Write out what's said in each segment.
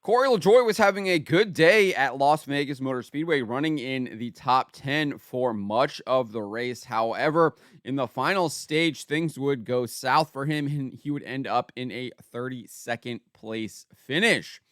Cory LaJoie was having a good day at Las Vegas Motor Speedway, running in the top 10 for much of the race. However, in the final stage, things would go south for him, and he would end up in a 32nd place finish.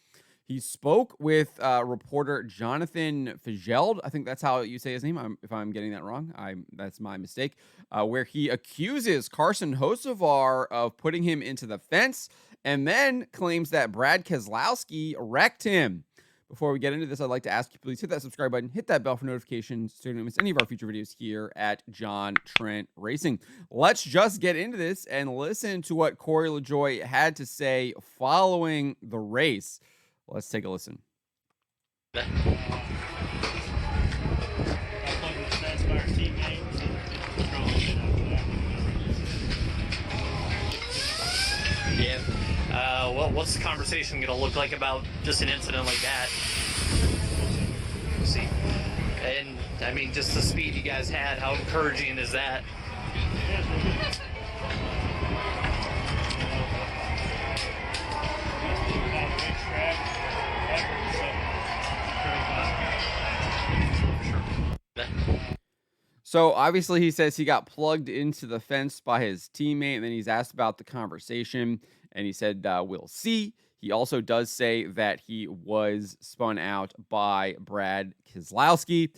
He spoke with reporter Jonathan Figeld. I think that's how you say his name. If I'm getting that wrong, that's my mistake. Where he accuses Carson Hocevar of putting him into the fence, and then claims that Brad Keselowski wrecked him. Before we get into this, I'd like to ask you, please hit that subscribe button, hit that bell for notifications so you don't miss any of our future videos here at John Trent Racing. Let's just get into this and listen to what Cory LaJoie had to say following the race. Let's take a listen. Yeah. What's the conversation going to look like about just an incident like that? We'll see. And, I mean, just the speed you guys had, how encouraging is that? So obviously he says he got plugged into the fence by his teammate, and then he's asked about the conversation, and he said, we'll see. He also does say that he was spun out by Brad Keselowski.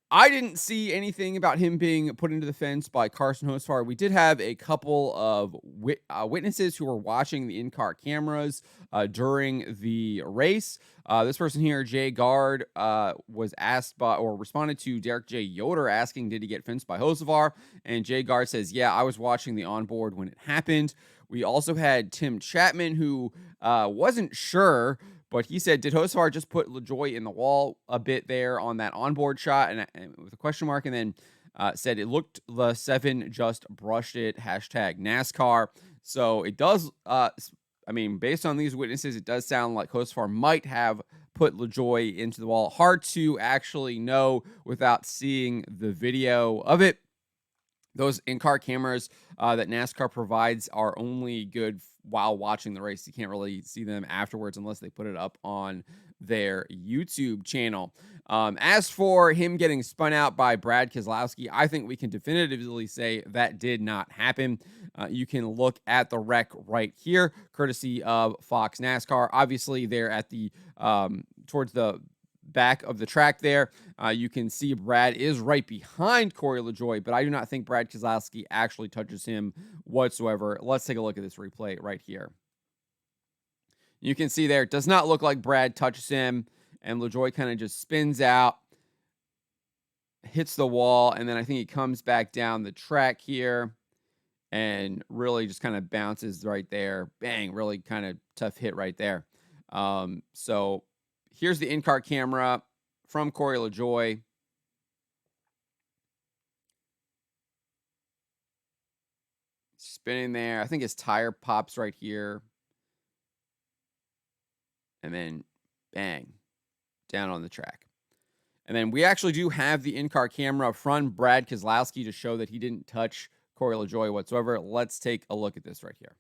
I didn't see anything about him being put into the fence by Carson Hocevar. We did have a couple of witnesses who were watching the in-car cameras during the race. This person here, Jay Gard, was asked by or responded to Derek J. Yoder asking, did he get fenced by Hocevar? And Jay Gard says, yeah, I was watching the onboard when it happened. We also had Tim Chapman, who wasn't sure, but he said, did Hocevar just put LaJoie in the wall a bit there on that onboard shot and with a question mark? And then said it looked the 7 just brushed it, #NASCAR. So it does, based on these witnesses, it does sound like Hocevar might have put LaJoie into the wall. Hard to actually know without seeing the video of it. Those in-car cameras that NASCAR provides are only good while watching the race. You can't really see them afterwards unless they put it up on their YouTube channel. As for him getting spun out by Brad Keselowski, I think we can definitively say that did not happen. You can look at the wreck right here, courtesy of Fox NASCAR. Obviously, they're at the towards the back of the track there. You can see Brad is right behind Cory LaJoie, but I do not think Brad Keselowski actually touches him whatsoever. Let's take a look at this replay right here. You can see there, it does not look like Brad touches him, and LaJoie kind of just spins out, hits the wall, and then I think he comes back down the track here and really just kind of bounces right there. Bang, really kind of tough hit right there. So here's the in-car camera from Cory LaJoie. Spinning there. I think his tire pops right here. And then, bang, down on the track. And then we actually do have the in-car camera from Brad Keselowski to show that he didn't touch Cory LaJoie whatsoever. Let's take a look at this right here.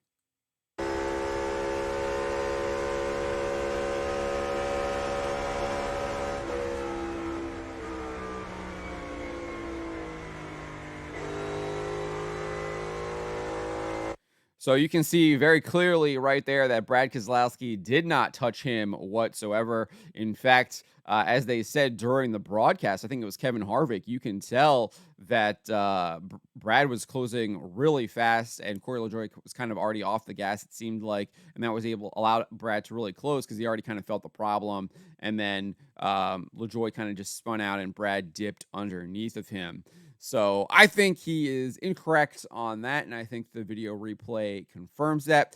So you can see very clearly right there that Brad Keselowski did not touch him whatsoever. In fact, as they said during the broadcast, I think it was Kevin Harvick, you can tell that Brad was closing really fast and Cory LaJoie was kind of already off the gas, it seemed like, and that was allowed Brad to really close because he already kind of felt the problem. And then LaJoie kind of just spun out and Brad dipped underneath of him. So I think he is incorrect on that, and I think the video replay confirms that.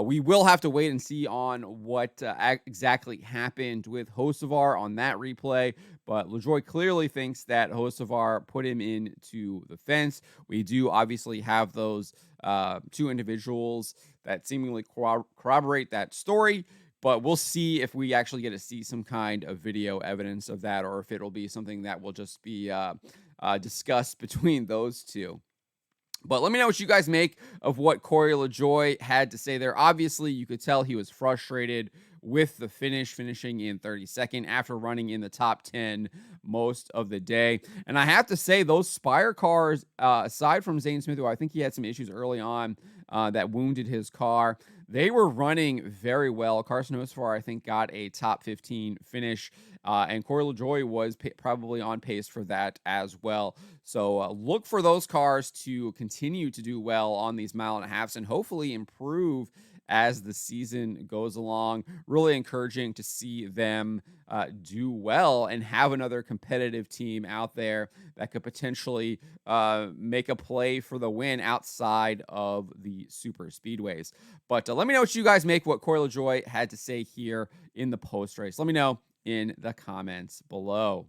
We will have to wait and see on what exactly happened with Hocevar on that replay, but LaJoie clearly thinks that Hocevar put him into the fence. We do obviously have those 2 individuals that seemingly corroborate that story, but we'll see if we actually get to see some kind of video evidence of that, or if it'll be something that will just be discussed between those 2. But let me know what you guys make of what Cory LaJoie had to say there. Obviously, you could tell he was frustrated with the finishing in 32nd after running in the top 10 most of the day. And I have to say, those Spire cars, aside from Zane Smith, who I think he had some issues early on that wounded his car, they were running very well. Carson Hocevar, I think, got a top 15 finish, and Cory LaJoie was probably on pace for that as well. So look for those cars to continue to do well on these mile and a halves and hopefully improve as the season goes along. Really encouraging to see them do well and have another competitive team out there that could potentially make a play for the win outside of the super speedways. But let me know what you guys make what Cory LaJoie had to say here in the post race. Let me know in the comments below.